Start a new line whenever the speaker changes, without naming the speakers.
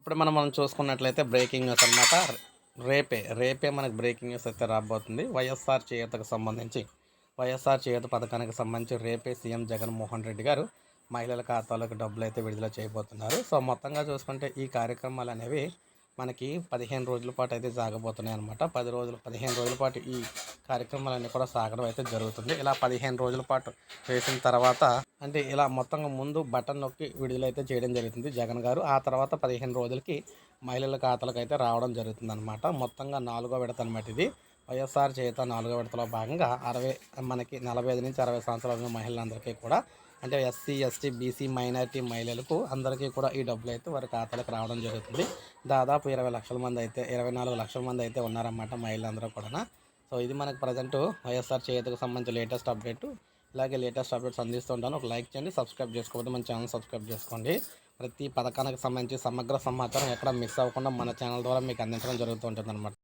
ఇప్పుడు మనం చూసుకున్నట్లయితే బ్రేకింగ్ న్యూస్ అనమాట. రేపే మనకు బ్రేకింగ్ న్యూస్ అయితే రాబోతుంది. వైఎస్ఆర్ చేయూత పథకానికి సంబంధించి రేపే సీఎం జగన్మోహన్ రెడ్డి గారు మహిళల ఖాతాలకు డబ్బులు అయితే విడుదల చేయబోతున్నారు. సో మొత్తంగా చూసుకుంటే ఈ కార్యక్రమాలు అనేవి మనకి 15 రోజుల పాటు అయితే సాగబోతున్నాయి అనమాట. 15 రోజుల పాటు ఈ కార్యక్రమాలన్నీ కూడా సాగడం అయితే జరుగుతుంది. ఇలా 15 రోజుల పాటు వేసిన తర్వాత అంటే ఇలా మొత్తంగా ముందు బటన్ నొక్కి విడుదలైతే చేయడం జరుగుతుంది జగన్ గారు. ఆ తర్వాత 15 రోజులకి మహిళల ఖాతాలకు అయితే రావడం జరుగుతుంది అనమాట. మొత్తంగా 4వ విడత అనమాట ఇది. వైఎస్ఆర్ చేయూత 4వ విడతలో భాగంగా మనకి 45 నుంచి 60 సంవత్సరాల మహిళలందరికీ కూడా అంటే ఎస్సీ, ఎస్టీ, బీసీ, మైనారిటీ మహిళలకు అందరికీ కూడా ఈ డబ్బులు అయితే వారి ఖాతాలకు రావడం జరుగుతుంది. దాదాపు 20 లక్షల మంది అయితే 24 లక్షల మంది అయితే ఉన్నారన్నమాట మహిళలందరూ కూడా. సో ఇది మనకు ప్రజెంట్ వైఎస్ఆర్ చేయూతకు సంబంధించి లేటెస్ట్ అప్డేట్. ఇలాగే లేటెస్ట్ అప్డేట్స్ అందిస్తూ ఉంటాను. ఒక లైక్ చేయండి, సబ్స్క్రైబ్ చేసుకోవద్దు, మన ఛానల్ సబ్స్క్రైబ్ చేసుకోండి. ప్రతి పథకానికి సంబంధించి సమగ్ర సమాచారం ఎక్కడ మిస్ అవ్వకుండా మన ఛానల్ ద్వారా మీకు అందించడం జరుగుతూ ఉంటుంది అనమాట.